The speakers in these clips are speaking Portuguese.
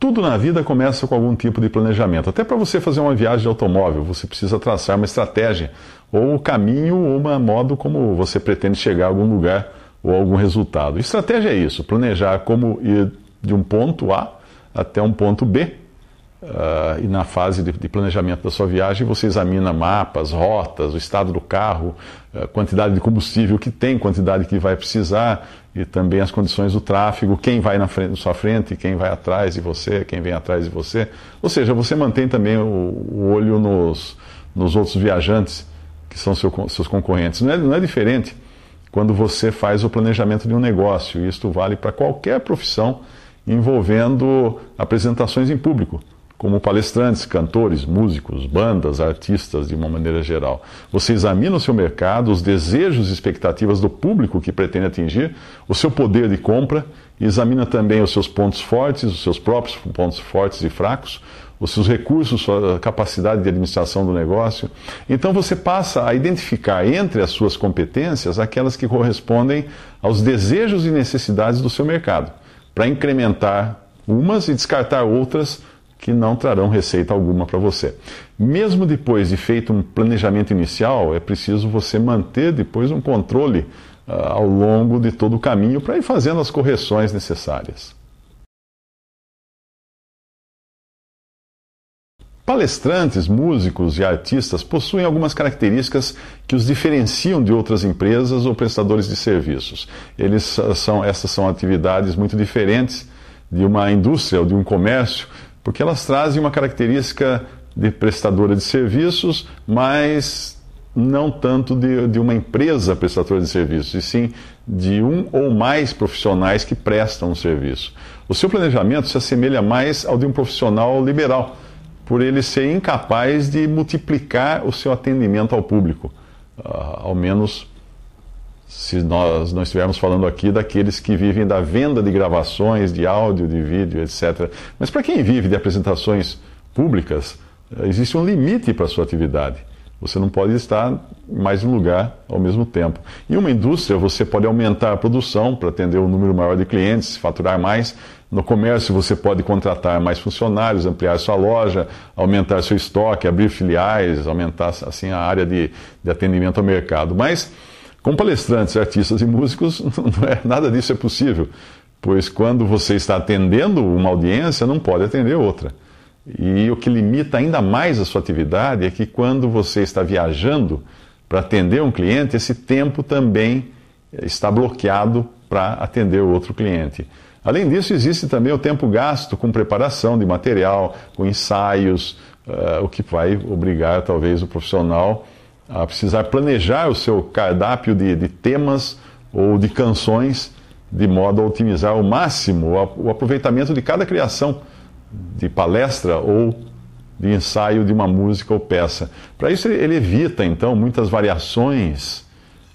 Tudo na vida começa com algum tipo de planejamento. Até para você fazer uma viagem de automóvel, você precisa traçar uma estratégia, ou o caminho, ou uma modo como você pretende chegar a algum lugar ou algum resultado. Estratégia é isso, planejar como ir de um ponto A até um ponto B. E na fase de planejamento da sua viagem, você examina mapas, rotas, o estado do carro, a quantidade de combustível que tem, quantidade que vai precisar, e também as condições do tráfego, quem vai na sua frente, quem vai atrás de você, quem vem atrás de você. Ou seja, você mantém também o olho nos outros viajantes, que são seus concorrentes. Não é diferente quando você faz o planejamento de um negócio. Isto vale para qualquer profissão envolvendo apresentações em público, como palestrantes, cantores, músicos, bandas, artistas, de uma maneira geral. Você examina o seu mercado, os desejos e expectativas do público que pretende atingir, o seu poder de compra, e examina também os seus pontos fortes, os seus próprios pontos fortes e fracos, os seus recursos, sua capacidade de administração do negócio. Então você passa a identificar entre as suas competências aquelas que correspondem aos desejos e necessidades do seu mercado, para incrementar umas e descartar outras que não trarão receita alguma para você. Mesmo depois de feito um planejamento inicial, é preciso você manter depois um controle ao longo de todo o caminho para ir fazendo as correções necessárias. Palestrantes, músicos e artistas possuem algumas características que os diferenciam de outras empresas ou prestadores de serviços. Essas são atividades muito diferentes de uma indústria ou de um comércio, porque elas trazem uma característica de prestadora de serviços, mas não tanto de uma empresa prestadora de serviços, e sim de um ou mais profissionais que prestam um serviço. O seu planejamento se assemelha mais ao de um profissional liberal, por ele ser incapaz de multiplicar o seu atendimento ao público, ao menos se nós não estivermos falando aqui daqueles que vivem da venda de gravações, de áudio, de vídeo, etc. Mas para quem vive de apresentações públicas, existe um limite para a sua atividade. Você não pode estar em mais de um lugar ao mesmo tempo. Em uma indústria, você pode aumentar a produção para atender um número maior de clientes, faturar mais. No comércio, você pode contratar mais funcionários, ampliar sua loja, aumentar seu estoque, abrir filiais, aumentar assim a área de atendimento ao mercado. Mas com palestrantes, artistas e músicos, nada disso é possível, pois quando você está atendendo uma audiência, não pode atender outra. E o que limita ainda mais a sua atividade é que quando você está viajando para atender um cliente, esse tempo também está bloqueado para atender o outro cliente. Além disso, existe também o tempo gasto com preparação de material, com ensaios, o que vai obrigar talvez o profissional a precisar planejar o seu cardápio de temas ou de canções de modo a otimizar ao máximo o aproveitamento de cada criação de palestra ou de ensaio de uma música ou peça. Para isso ele evita então muitas variações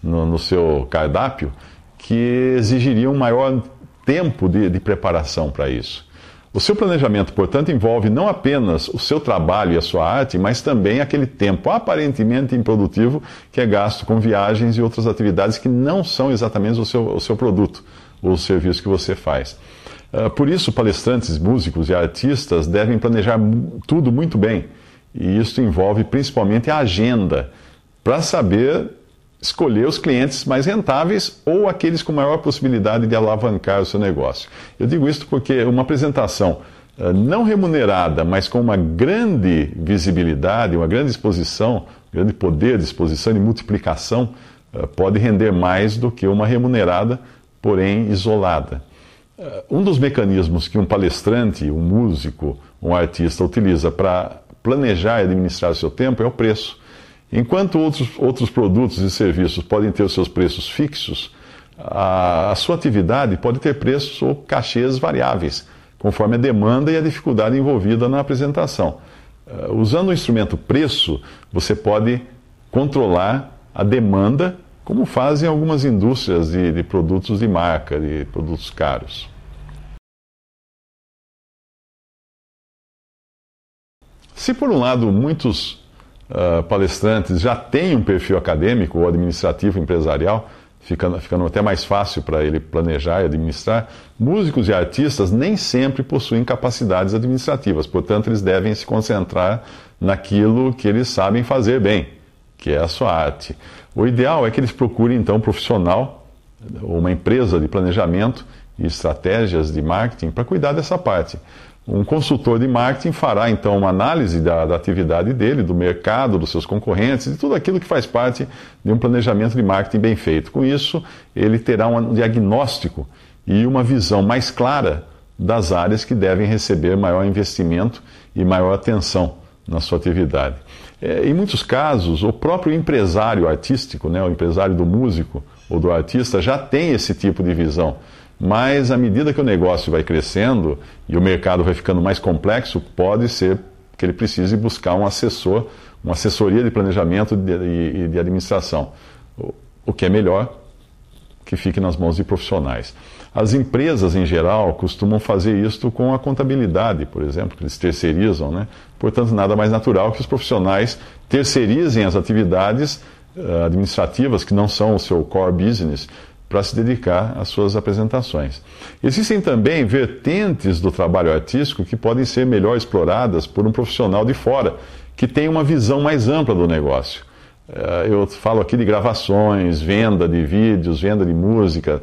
no seu cardápio que exigiriam um maior tempo de preparação para isso. O seu planejamento, portanto, envolve não apenas o seu trabalho e a sua arte, mas também aquele tempo aparentemente improdutivo que é gasto com viagens e outras atividades que não são exatamente o seu produto ou o serviço que você faz. Por isso, palestrantes, músicos e artistas devem planejar tudo muito bem. E isso envolve principalmente a agenda, para saber escolher os clientes mais rentáveis ou aqueles com maior possibilidade de alavancar o seu negócio. Eu digo isso porque uma apresentação não remunerada, mas com uma grande visibilidade, uma grande exposição, um grande poder de exposição e multiplicação, pode render mais do que uma remunerada, porém isolada. Um dos mecanismos que um palestrante, um músico, um artista utiliza para planejar e administrar o seu tempo é o preço. Enquanto outros produtos e serviços podem ter os seus preços fixos, a sua atividade pode ter preços ou cachês variáveis, conforme a demanda e a dificuldade envolvida na apresentação. Usando o instrumento preço, você pode controlar a demanda, como fazem algumas indústrias de produtos de marca, de produtos caros. Se por um lado muitos palestrantes já têm um perfil acadêmico ou administrativo empresarial, ficando até mais fácil para ele planejar e administrar, músicos e artistas nem sempre possuem capacidades administrativas, portanto, eles devem se concentrar naquilo que eles sabem fazer bem, que é a sua arte. O ideal é que eles procurem, então, um profissional, uma empresa de planejamento e estratégias de marketing para cuidar dessa parte. Um consultor de marketing fará, então, uma análise da atividade dele, do mercado, dos seus concorrentes, de tudo aquilo que faz parte de um planejamento de marketing bem feito. Com isso, ele terá um diagnóstico e uma visão mais clara das áreas que devem receber maior investimento e maior atenção na sua atividade. Em muitos casos, o próprio empresário artístico, né, o empresário do músico ou do artista, já tem esse tipo de visão. Mas, à medida que o negócio vai crescendo e o mercado vai ficando mais complexo, pode ser que ele precise buscar um assessor, uma assessoria de planejamento e de administração. O que é melhor que fique nas mãos de profissionais. As empresas, em geral, costumam fazer isto com a contabilidade, por exemplo, que eles terceirizam, né? Portanto, nada mais natural que os profissionais terceirizem as atividades administrativas que não são o seu core business, para se dedicar às suas apresentações. Existem também vertentes do trabalho artístico que podem ser melhor exploradas por um profissional de fora, que tem uma visão mais ampla do negócio. Eu falo aqui de gravações, venda de vídeos, venda de música,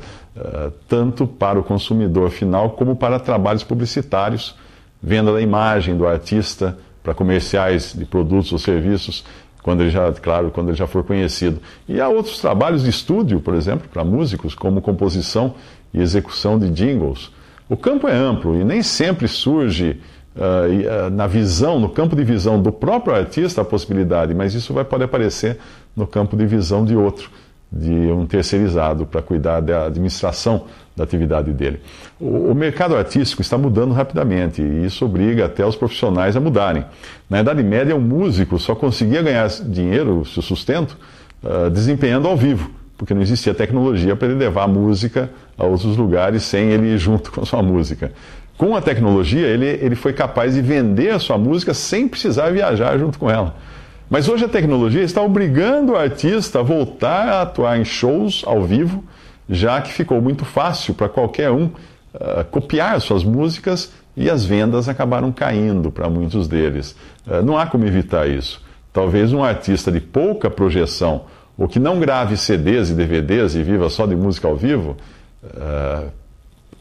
tanto para o consumidor final como para trabalhos publicitários, venda da imagem do artista para comerciais de produtos ou serviços, quando ele já for conhecido. E há outros trabalhos de estúdio, por exemplo, para músicos, como composição e execução de jingles. O campo é amplo e nem sempre surge no campo de visão do próprio artista a possibilidade, mas isso pode aparecer no campo de visão de outro, de um terceirizado, para cuidar da administração da atividade dele. O mercado artístico está mudando rapidamente e isso obriga até os profissionais a mudarem. Na Idade Média, um músico só conseguia ganhar dinheiro, seu sustento, desempenhando ao vivo, porque não existia tecnologia para ele levar a música a outros lugares sem ele ir junto com a sua música. Com a tecnologia, ele foi capaz de vender a sua música sem precisar viajar junto com ela. Mas hoje a tecnologia está obrigando o artista a voltar a atuar em shows ao vivo, já que ficou muito fácil para qualquer um copiar suas músicas e as vendas acabaram caindo para muitos deles. Não há como evitar isso. Talvez um artista de pouca projeção, ou que não grave CDs e DVDs e viva só de música ao vivo,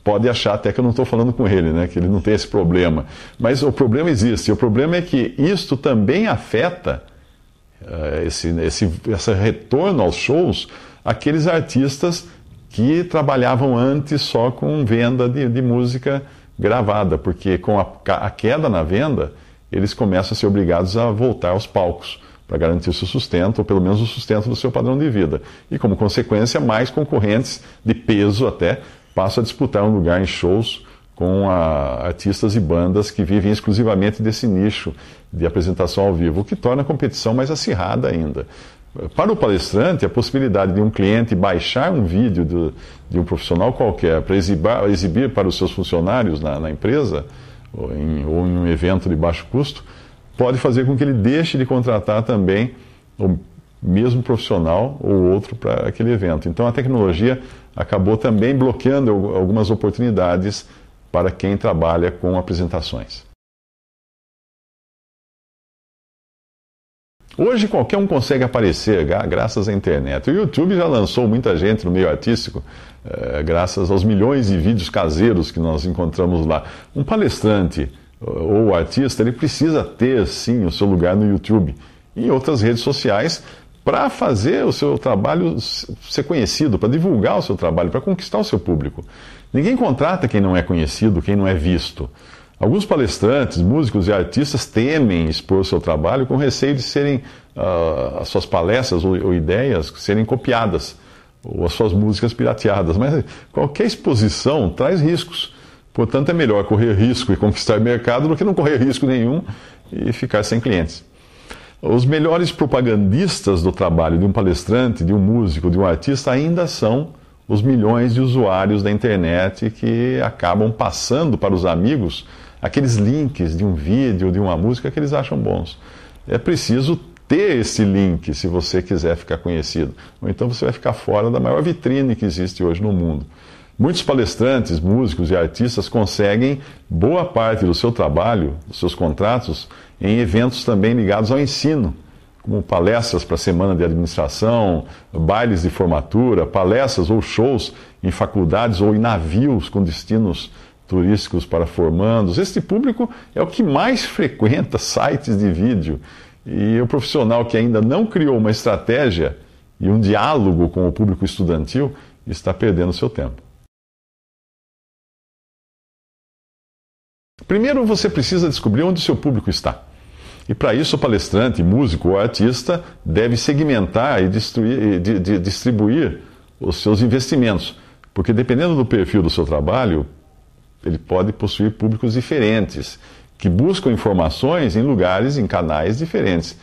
pode achar até que eu não estou falando com ele, né, que ele não tem esse problema. Mas o problema existe. O problema é que isto também afeta esse retorno aos shows, aqueles artistas que trabalhavam antes só com venda de música gravada, porque com a queda na venda, eles começam a ser obrigados a voltar aos palcos para garantir o seu sustento, ou pelo menos o sustento do seu padrão de vida. E como consequência, mais concorrentes de peso até passam a disputar um lugar em shows com artistas e bandas que vivem exclusivamente desse nicho de apresentação ao vivo, o que torna a competição mais acirrada ainda. Para o palestrante, a possibilidade de um cliente baixar um vídeo de um profissional qualquer para exibir para os seus funcionários na empresa, ou em um evento de baixo custo, pode fazer com que ele deixe de contratar também o mesmo profissional ou outro para aquele evento. Então a tecnologia acabou também bloqueando algumas oportunidades para quem trabalha com apresentações. Hoje qualquer um consegue aparecer graças à internet. O YouTube já lançou muita gente no meio artístico, graças aos milhões de vídeos caseiros que nós encontramos lá. Um palestrante ou artista, ele precisa ter, sim, o seu lugar no YouTube e em outras redes sociais para fazer o seu trabalho ser conhecido, para divulgar o seu trabalho, para conquistar o seu público. Ninguém contrata quem não é conhecido, quem não é visto. Alguns palestrantes, músicos e artistas temem expor o seu trabalho com receio de serem as suas palestras ou ideias serem copiadas, ou as suas músicas pirateadas. Mas qualquer exposição traz riscos. Portanto, é melhor correr risco e conquistar mercado do que não correr risco nenhum e ficar sem clientes. Os melhores propagandistas do trabalho de um palestrante, de um músico, de um artista ainda são os milhões de usuários da internet que acabam passando para os amigos aqueles links de um vídeo, de uma música que eles acham bons. É preciso ter esse link se você quiser ficar conhecido. Ou então você vai ficar fora da maior vitrine que existe hoje no mundo. Muitos palestrantes, músicos e artistas conseguem boa parte do seu trabalho, dos seus contratos, em eventos também ligados ao ensino, como palestras para a semana de administração, bailes de formatura, palestras ou shows em faculdades ou em navios com destinos turísticos para formandos. Este público é o que mais frequenta sites de vídeo. E o profissional que ainda não criou uma estratégia e um diálogo com o público estudantil está perdendo seu tempo. Primeiro, você precisa descobrir onde o seu público está. E para isso, o palestrante, músico ou artista deve segmentar e distribuir os seus investimentos. Porque dependendo do perfil do seu trabalho, ele pode possuir públicos diferentes, que buscam informações em lugares, em canais diferentes.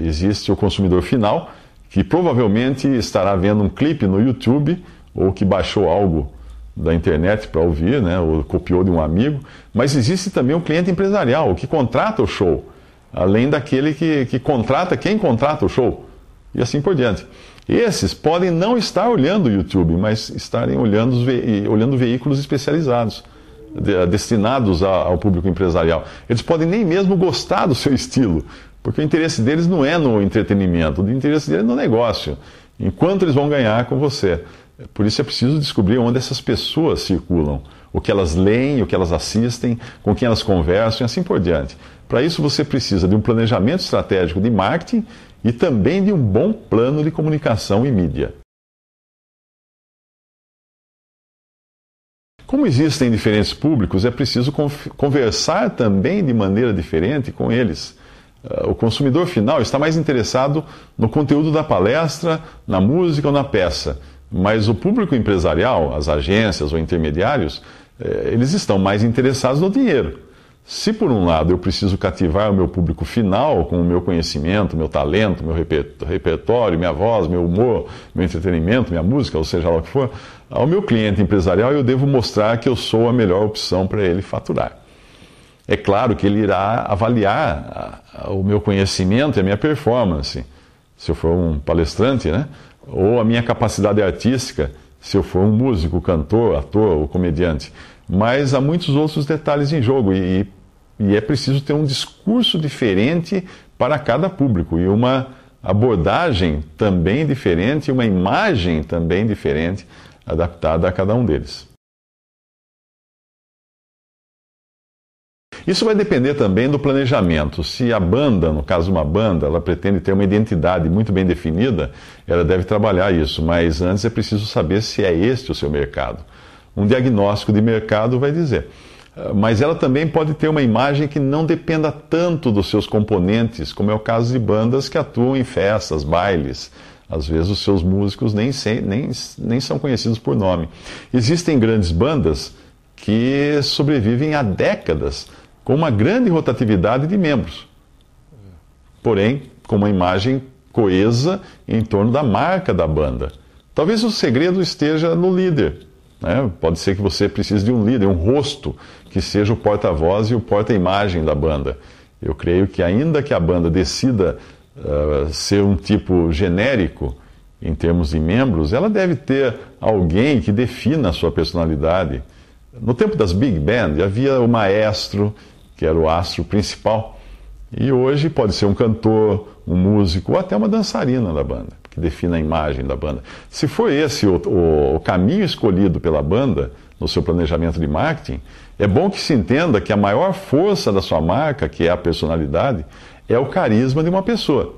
Existe o consumidor final, que provavelmente estará vendo um clipe no YouTube, ou que baixou algo da internet para ouvir, né, ou copiou de um amigo. Mas existe também o cliente empresarial, o que contrata o show, além daquele que contrata quem contrata o show, e assim por diante. Esses podem não estar olhando o YouTube, mas estarem olhando veículos especializados, destinados ao público empresarial. Eles podem nem mesmo gostar do seu estilo, porque o interesse deles não é no entretenimento, o interesse deles é no negócio, enquanto eles vão ganhar com você. Por isso é preciso descobrir onde essas pessoas circulam, o que elas leem, o que elas assistem, com quem elas conversam e assim por diante. Para isso você precisa de um planejamento estratégico de marketing e também de um bom plano de comunicação e mídia. Como existem diferentes públicos, é preciso conversar também de maneira diferente com eles. O consumidor final está mais interessado no conteúdo da palestra, na música ou na peça, mas o público empresarial, as agências ou intermediários, eles estão mais interessados no dinheiro. Se por um lado eu preciso cativar o meu público final com o meu conhecimento, meu talento, meu repertório, minha voz, meu humor, meu entretenimento, minha música, ou seja lá o que for, ao meu cliente empresarial eu devo mostrar que eu sou a melhor opção para ele faturar. É claro que ele irá avaliar o meu conhecimento e a minha performance, se eu for um palestrante, né? Ou a minha capacidade artística, se eu for um músico, cantor, ator ou comediante. Mas há muitos outros detalhes em jogo e é preciso ter um discurso diferente para cada público e uma abordagem também diferente, uma imagem também diferente, adaptada a cada um deles. Isso vai depender também do planejamento. Se a banda, no caso uma banda, ela pretende ter uma identidade muito bem definida, ela deve trabalhar isso, mas antes é preciso saber se é este o seu mercado. Um diagnóstico de mercado vai dizer. Mas ela também pode ter uma imagem que não dependa tanto dos seus componentes, como é o caso de bandas que atuam em festas, bailes. Às vezes os seus músicos nem são conhecidos por nome. Existem grandes bandas que sobrevivem há décadas, com uma grande rotatividade de membros. Porém, com uma imagem coesa em torno da marca da banda. Talvez o segredo esteja no líder. Pode ser que você precise de um líder, um rosto, que seja o porta-voz e o porta-imagem da banda. Eu creio que ainda que a banda decida ser um tipo genérico em termos de membros, ela deve ter alguém que defina a sua personalidade. No tempo das Big Band havia o maestro, que era o astro principal, e hoje pode ser um cantor, um músico ou até uma dançarina da banda, que define a imagem da banda. Se for esse o caminho escolhido pela banda no seu planejamento de marketing, é bom que se entenda que a maior força da sua marca, que é a personalidade, é o carisma de uma pessoa.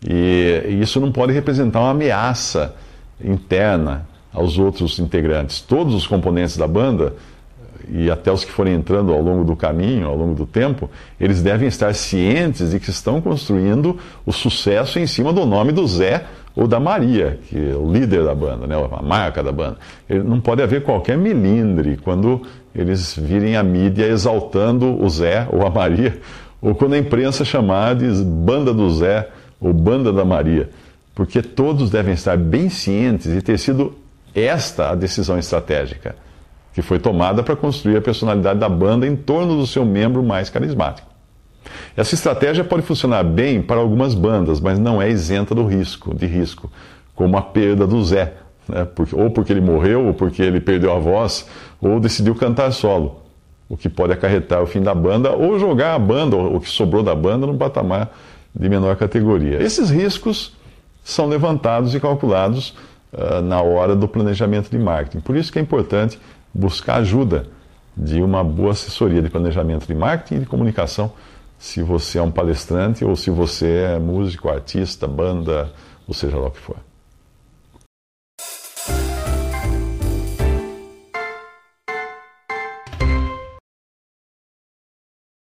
E isso não pode representar uma ameaça interna aos outros integrantes. Todos os componentes da banda, e até os que forem entrando ao longo do caminho, ao longo do tempo, eles devem estar cientes de que estão construindo o sucesso em cima do nome do Zé ou da Maria, que é o líder da banda, né, a marca da banda. Não pode haver qualquer melindre quando eles virem a mídia exaltando o Zé ou a Maria, ou quando a imprensa chamar de banda do Zé ou banda da Maria, porque todos devem estar bem cientes e ter sido esta a decisão estratégica que foi tomada para construir a personalidade da banda em torno do seu membro mais carismático. Essa estratégia pode funcionar bem para algumas bandas, mas não é isenta de risco, como a perda do Zé, né? Ou porque ele morreu, ou porque ele perdeu a voz, ou decidiu cantar solo, o que pode acarretar o fim da banda, ou jogar a banda, ou o que sobrou da banda, num patamar de menor categoria. Esses riscos são levantados e calculados na hora do planejamento de marketing. Por isso que é importante buscar ajuda de uma boa assessoria de planejamento de marketing e de comunicação, se você é um palestrante ou se você é músico, artista, banda, ou seja lá o que for.